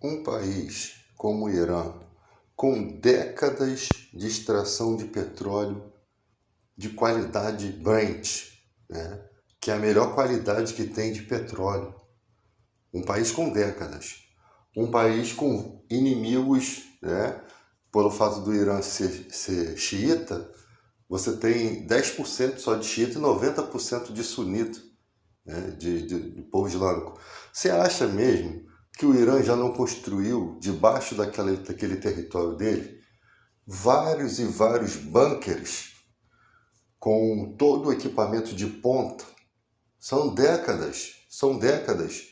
Um país como o Irã, com décadas de extração de petróleo de qualidade Brent, né, que é a melhor qualidade que tem de petróleo. Um país com décadas. Um país com inimigos, né, pelo fato do Irã ser xiita, você tem 10% só de xiita e 90% de sunita, né, do povo islâmico. Você acha mesmo que o Irã já não construiu, debaixo daquele território dele, vários e vários bunkers com todo o equipamento de ponta? São décadas, são décadas.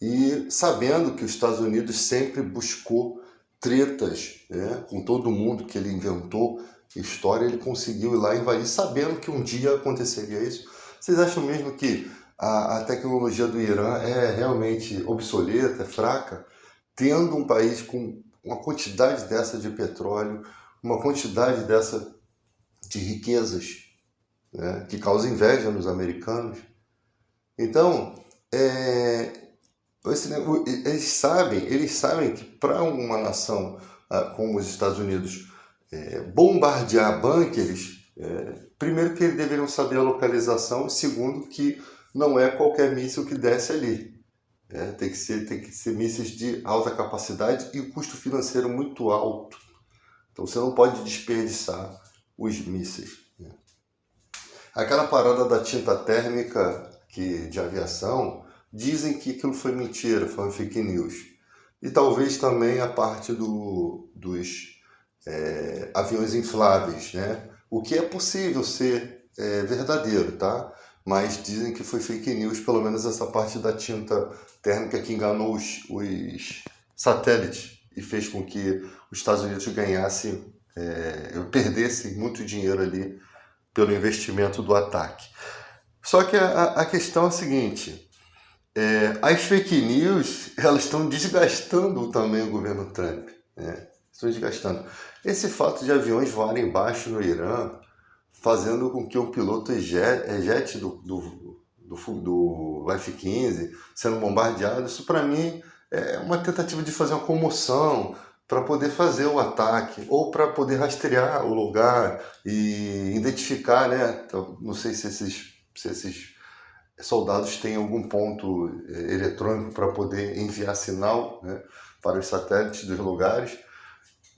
E sabendo que os Estados Unidos sempre buscou tretas, né, com todo mundo que ele inventou história, ele conseguiu ir lá invadir, sabendo que um dia aconteceria isso. Vocês acham mesmo que a tecnologia do Irã é realmente obsoleta, é fraca, tendo um país com uma quantidade dessa de petróleo, uma quantidade dessa de riquezas, né, que causa inveja nos americanos? Então, eles sabem que para uma nação como os Estados Unidos bombardear bunkers, primeiro que eles deveriam saber a localização, e segundo que não é qualquer míssil que desce ali. Tem que ser mísseis de alta capacidade e custo financeiro muito alto. Então você não pode desperdiçar os mísseis. Aquela parada da tinta térmica de aviação, dizem que aquilo foi mentira, foi uma fake news. E talvez também a parte dos aviões infláveis, né? O que é possível ser verdadeiro, tá? Mas dizem que foi fake news, pelo menos essa parte da tinta térmica que enganou os satélites e fez com que os Estados Unidos ganhassem, perdessem muito dinheiro ali pelo investimento do ataque. Só que a questão é a seguinte: as fake news elas estão desgastando também o governo Trump, né? Estão desgastando. Esse fato de aviões voarem baixo no Irã, fazendo com que o piloto ejete do F-15, sendo bombardeado, isso para mim é uma tentativa de fazer uma comoção para poder fazer o ataque ou para poder rastrear o lugar e identificar, né? Então, não sei se esses soldados têm algum ponto eletrônico para poder enviar sinal, né, para os satélites dos lugares.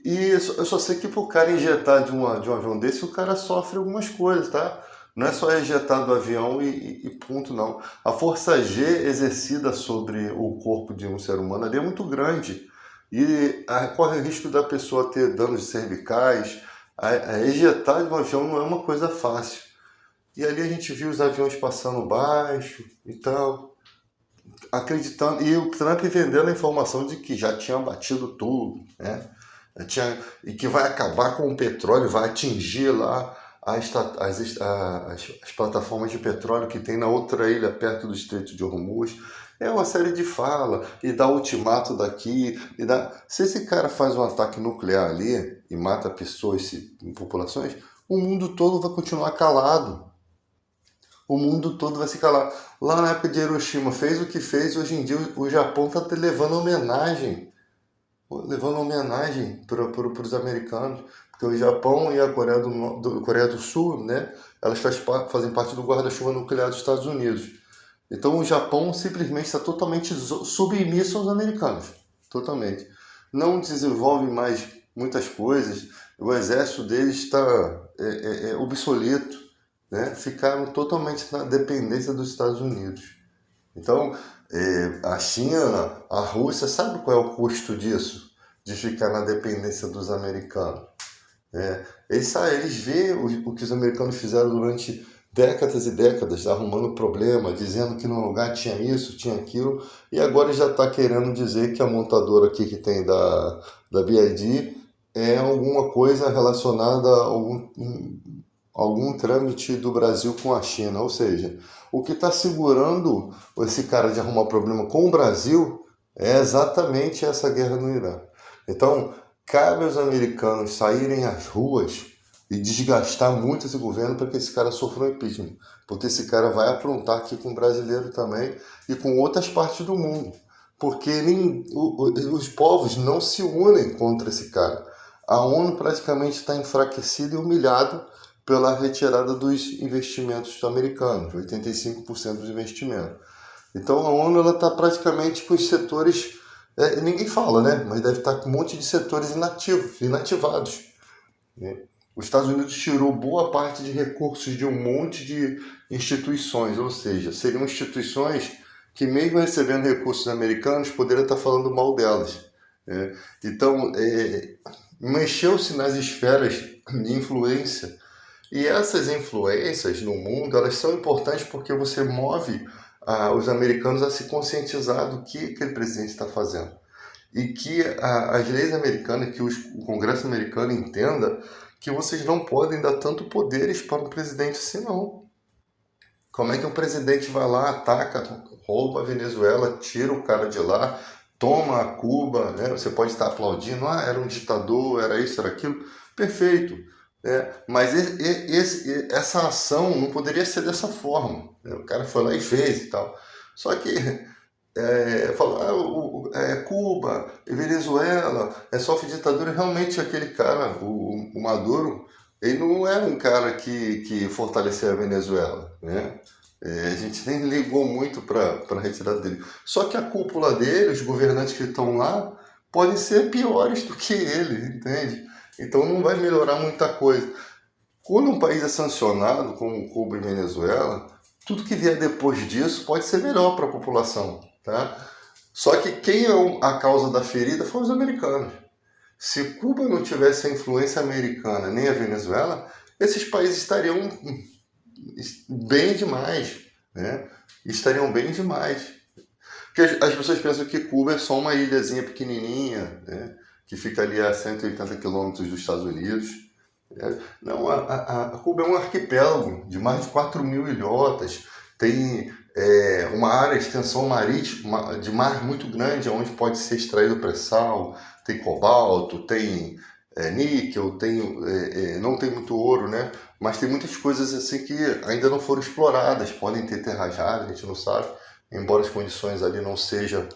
E eu só sei que para o cara injetar de um avião desse, o cara sofre algumas coisas, tá? Não é só ejetar do avião e ponto, não. A força G exercida sobre o corpo de um ser humano ali é muito grande. E corre o risco da pessoa ter danos cervicais. Ejetar de um avião não é uma coisa fácil. E ali a gente viu os aviões passando baixo e tal, acreditando. E o Trump vendendo a informação de que já tinha batido tudo, né? E que vai acabar com o petróleo, vai atingir lá as plataformas de petróleo que tem na outra ilha perto do Estreito de Hormuz. É uma série de fala, e dá ultimato daqui, Se esse cara faz um ataque nuclear ali e mata pessoas e populações, o mundo todo vai continuar calado. O mundo todo vai se calar. Lá na época de Hiroshima fez o que fez, hoje em dia o Japão está levando homenagem para os americanos, porque o Japão e a Coreia do Sul, né, elas fazem parte do guarda-chuva nuclear dos Estados Unidos. Então o Japão simplesmente está totalmente submisso aos americanos, totalmente. Não desenvolve mais muitas coisas, o exército deles está obsoleto, né? Ficaram totalmente na dependência dos Estados Unidos. Então, a China, a Rússia, sabe qual é o custo disso? De ficar na dependência dos americanos. Eles veem o que os americanos fizeram durante décadas e décadas, arrumando problema, dizendo que no lugar tinha isso, tinha aquilo, e agora já está querendo dizer que a montadora aqui que tem da BYD é alguma coisa relacionada a algum trâmite do Brasil com a China. Ou seja, o que está segurando esse cara de arrumar problema com o Brasil é exatamente essa guerra no Irã. Então, cabe aos americanos saírem às ruas e desgastar muito esse governo para que esse cara sofra um impeachment. Porque esse cara vai aprontar aqui com o brasileiro também e com outras partes do mundo. porque os povos não se unem contra esse cara. A ONU praticamente está enfraquecida e humilhada pela retirada dos investimentos americanos, 85% dos investimentos. Então a ONU está praticamente com os setores, ninguém fala, né? Mas deve estar com um monte de setores inativados. Né? Os Estados Unidos tirou boa parte de recursos de um monte de instituições, ou seja, seriam instituições que mesmo recebendo recursos americanos, poderiam estar falando mal delas. Né? Então, mexeu-se nas esferas de influência, e essas influências no mundo, elas são importantes porque você move os americanos a se conscientizar do que aquele presidente está fazendo. E que as leis americanas, que o Congresso americano entenda que vocês não podem dar tanto poderes para um presidente assim, não. Como é que um presidente vai lá, ataca, rouba a Venezuela, tira o cara de lá, toma a Cuba, né? Você pode estar aplaudindo, era um ditador, era isso, era aquilo. Perfeito. Mas essa ação não poderia ser dessa forma. Né? O cara foi lá e fez e tal. Só que Cuba, Venezuela, é só ditadura. Realmente aquele cara, o Maduro, ele não era um cara que fortaleceu a Venezuela, né? A gente nem ligou muito para a retirada dele. Só que a cúpula dele, os governantes que estão lá, podem ser piores do que ele, entende? Então não vai melhorar muita coisa. Quando um país é sancionado, como Cuba e Venezuela, tudo que vier depois disso pode ser melhor para a população, tá? Só que quem é a causa da ferida foram os americanos. Se Cuba não tivesse a influência americana nem a Venezuela, esses países estariam bem demais, né? Estariam bem demais. Porque as pessoas pensam que Cuba é só uma ilhazinha pequenininha, né? Que fica ali a 180 quilômetros dos Estados Unidos. Não, a Cuba é um arquipélago de mais de 4.000 ilhotas, tem uma área de extensão marítima de mar muito grande, onde pode ser extraído pré-sal, tem cobalto, tem níquel, não tem muito ouro, né? Mas tem muitas coisas assim que ainda não foram exploradas, podem ter terras raras, a gente não sabe, embora as condições ali não sejam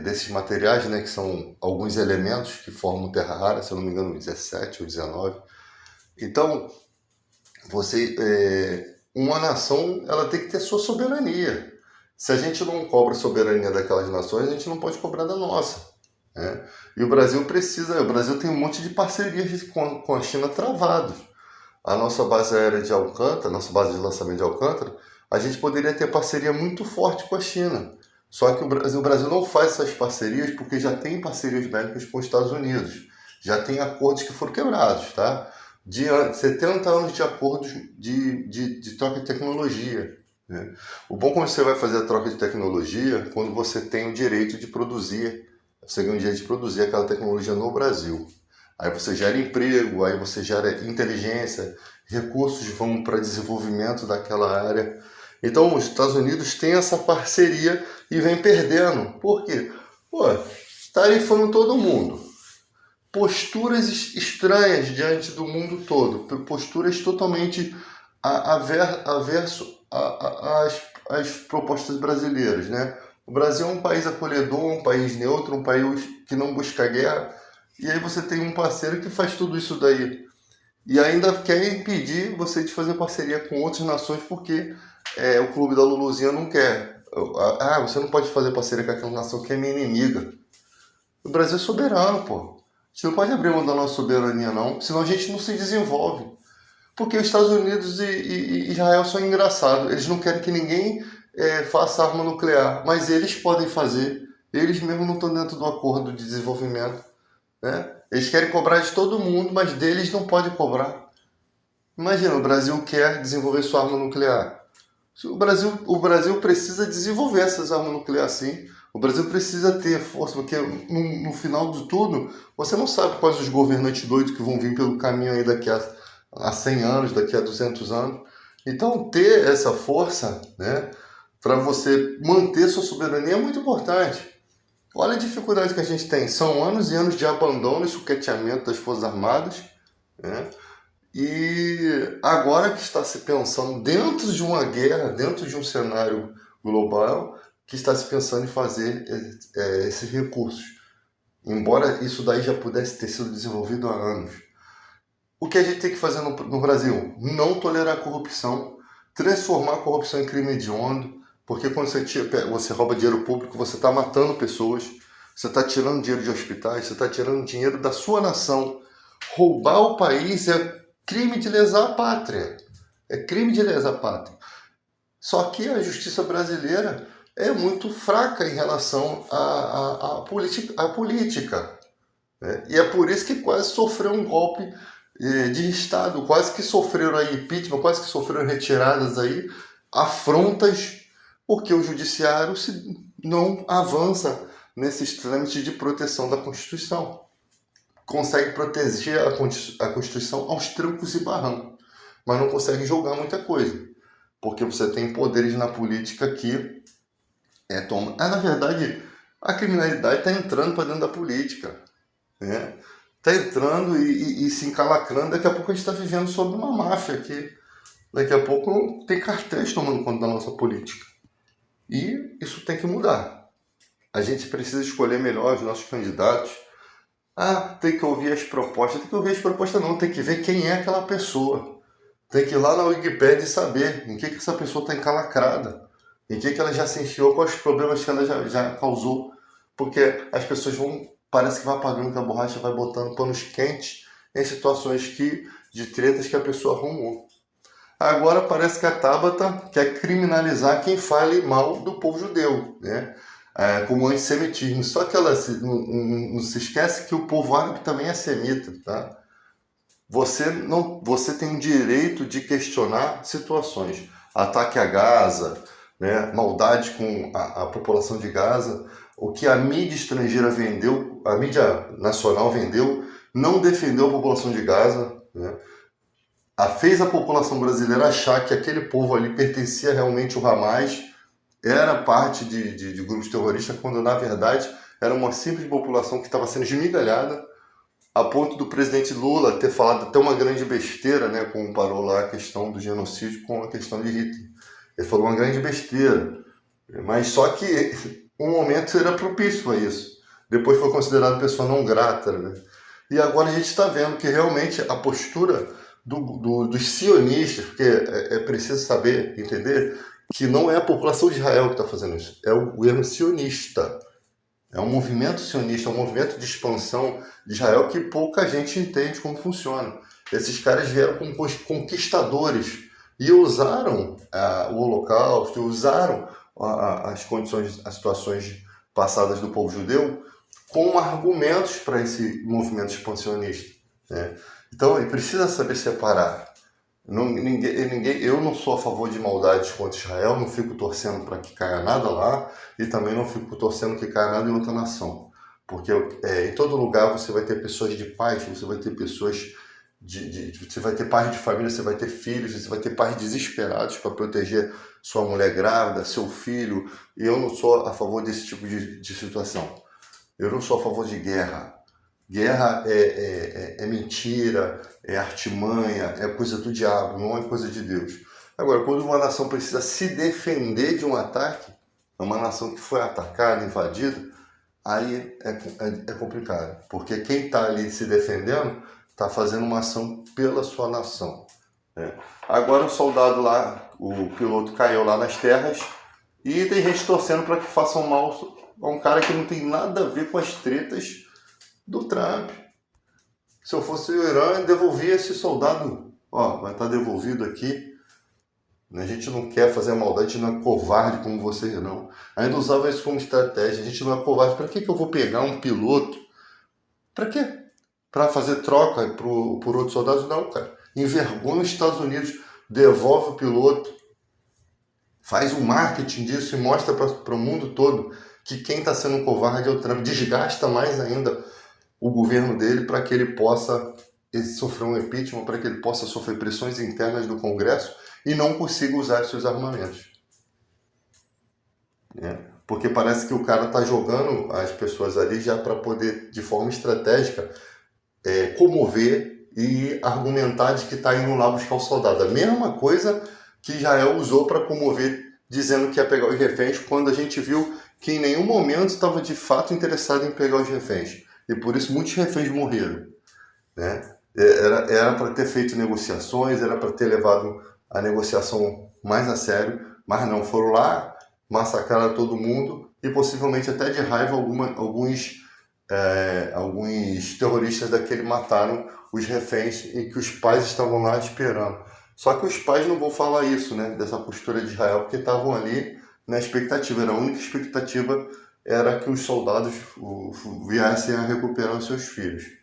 desses materiais, né, que são alguns elementos que formam terra rara, se eu não me engano, 17 ou 19. Então, uma nação, ela tem que ter sua soberania. Se a gente não cobra a soberania daquelas nações, a gente não pode cobrar da nossa. Né? E o Brasil tem um monte de parcerias com a China travados. A nossa base aérea de Alcântara, nossa base de lançamento de Alcântara, a gente poderia ter parceria muito forte com a China. Só que o Brasil não faz essas parcerias porque já tem parcerias bélicas com os Estados Unidos. Já tem acordos que foram quebrados, tá? De 70 anos de acordos de troca de tecnologia. Né? O bom quando você vai fazer a troca de tecnologia, quando você tem o direito de produzir, você ganha o direito de produzir aquela tecnologia no Brasil. Aí você gera emprego, aí você gera inteligência, recursos vão para desenvolvimento daquela área. Então os Estados Unidos têm essa parceria e vem perdendo. Por quê? Tarifando todo mundo. Posturas estranhas diante do mundo todo. Posturas totalmente averso às propostas brasileiras, né? O Brasil é um país acolhedor, um país neutro, um país que não busca guerra. E aí você tem um parceiro que faz tudo isso daí. E ainda quer impedir você de fazer parceria com outras nações porque o clube da Luluzinha não quer. Você não pode fazer parceria com aquela nação que é minha inimiga. O Brasil é soberano, pô. A gente não pode abrir mão da nossa soberania, não. Senão a gente não se desenvolve. Porque os Estados Unidos e Israel são engraçados. Eles não querem que ninguém faça arma nuclear. Mas eles podem fazer. Eles mesmo não estão dentro do acordo de desenvolvimento. Né? Eles querem cobrar de todo mundo, mas deles não pode cobrar. Imagina, o Brasil quer desenvolver sua arma nuclear. O Brasil precisa desenvolver essas armas nucleares, sim. O Brasil precisa ter força, porque no final de tudo, você não sabe quais os governantes doidos que vão vir pelo caminho aí daqui a 100 anos, daqui a 200 anos. Então, ter essa força, né, para você manter sua soberania é muito importante. Olha a dificuldade que a gente tem. São anos e anos de abandono e sucateamento das Forças Armadas, né? E agora que está se pensando dentro de uma guerra, dentro de um cenário global, que está se pensando em fazer esses recursos, embora isso daí já pudesse ter sido desenvolvido há anos. O que a gente tem que fazer no Brasil? Não tolerar a corrupção, transformar a corrupção em crime hediondo, porque quando você rouba dinheiro público, você está matando pessoas, você está tirando dinheiro de hospitais, você está tirando dinheiro da sua nação. Roubar o país é crime de lesar a pátria. É crime de lesar a pátria. Só que a justiça brasileira é muito fraca em relação à política. Né? E é por isso que quase sofreu um golpe de Estado, quase que sofreram aí impeachment, quase que sofreram retiradas aí, afrontas, porque o judiciário não avança nesses trâmites de proteção da Constituição. Consegue proteger a Constituição aos trancos e barrancos, mas não consegue julgar muita coisa, porque você tem poderes na política que tomam. Na verdade, a criminalidade está entrando para dentro da política, né? Está entrando e se encalacrando. Daqui a pouco a gente está vivendo sob uma máfia aqui. Daqui a pouco tem cartéis tomando conta da nossa política. E isso tem que mudar. A gente precisa escolher melhor os nossos candidatos. Tem que ouvir as propostas. Tem que ouvir as propostas não, tem que ver quem é aquela pessoa. Tem que ir lá na Wikipédia e saber em que essa pessoa está encalacrada. Em que ela já se enfiou, quais os problemas que ela já causou. Porque as pessoas parece que vai apagando com a borracha, vai botando panos quentes em situações de tretas que a pessoa arrumou. Agora parece que a Tabata quer criminalizar quem fale mal do povo judeu, né? Como antissemitismo. Só que ela não se esquece que o povo árabe também é semita, tá? Você tem o direito de questionar situações. Ataque a Gaza, né? Maldade com a população de Gaza. O que a mídia estrangeira vendeu, a mídia nacional vendeu, não defendeu a população de Gaza, né? Fez a população brasileira achar que aquele povo ali pertencia realmente ao Hamas, era parte de grupos terroristas, quando na verdade era uma simples população que estava sendo esmigalhada, a ponto do presidente Lula ter falado até uma grande besteira, né? Comparou lá a questão do genocídio com a questão de Hitler. Ele falou uma grande besteira, mas só que um momento era propício a isso. Depois foi considerado pessoa não grata, né? E agora a gente está vendo que realmente a postura dos sionistas, porque é preciso saber, entender, que não é a população de Israel que está fazendo isso, é o governo sionista. É um movimento sionista, um movimento de expansão de Israel que pouca gente entende como funciona. Esses caras vieram como conquistadores e usaram o Holocausto, usaram as condições, as situações passadas do povo judeu como argumentos para esse movimento expansionista, né? Então, ele precisa saber separar. Eu não sou a favor de maldades contra Israel, não fico torcendo para que caia nada lá e também não fico torcendo que caia nada em outra nação. Porque em todo lugar você vai ter pessoas de paz, você vai ter pessoas você vai ter pais de família, você vai ter filhos, você vai ter pais desesperados para proteger sua mulher grávida, seu filho. E eu não sou a favor desse tipo de situação. Eu não sou a favor de guerra. Guerra é mentira, é artimanha, é coisa do diabo, não é coisa de Deus. Agora, quando uma nação precisa se defender de um ataque, uma nação que foi atacada, invadida, aí é complicado. Porque quem está ali se defendendo está fazendo uma ação pela sua nação, né? Agora o soldado lá, o piloto caiu lá nas terras e tem gente torcendo para que façam mal a um cara que não tem nada a ver com as tretas do Trump. Se eu fosse o Irã, eu devolvia esse soldado. Vai estar devolvido aqui. A gente não quer fazer maldade, a gente não é covarde como vocês, não. Ainda usava isso como estratégia. A gente não é covarde. Para que eu vou pegar um piloto? Para quê? Para fazer troca por outros soldados? Não, cara. Envergonha os Estados Unidos, devolve o piloto, faz um marketing disso e mostra para o mundo todo que quem está sendo covarde é o Trump. Desgasta mais ainda o governo dele para que ele possa sofrer um impeachment, para que ele possa sofrer pressões internas do Congresso e não consiga usar seus armamentos. Porque parece que o cara está jogando as pessoas ali já para poder, de forma estratégica, comover e argumentar de que está indo lá buscar o soldado. A mesma coisa que Israel usou para comover dizendo que ia pegar os reféns, quando a gente viu que em nenhum momento estava de fato interessado em pegar os reféns. E por isso muitos reféns morreram, né? Era para ter feito negociações, era para ter levado a negociação mais a sério, mas não, foram lá, massacraram todo mundo e possivelmente até de raiva alguns terroristas daquele mataram os reféns e que os pais estavam lá esperando. Só que os pais não vão falar isso, né, dessa postura de Israel, porque estavam ali na expectativa, a única expectativa era que os soldados viessem a recuperar os seus filhos.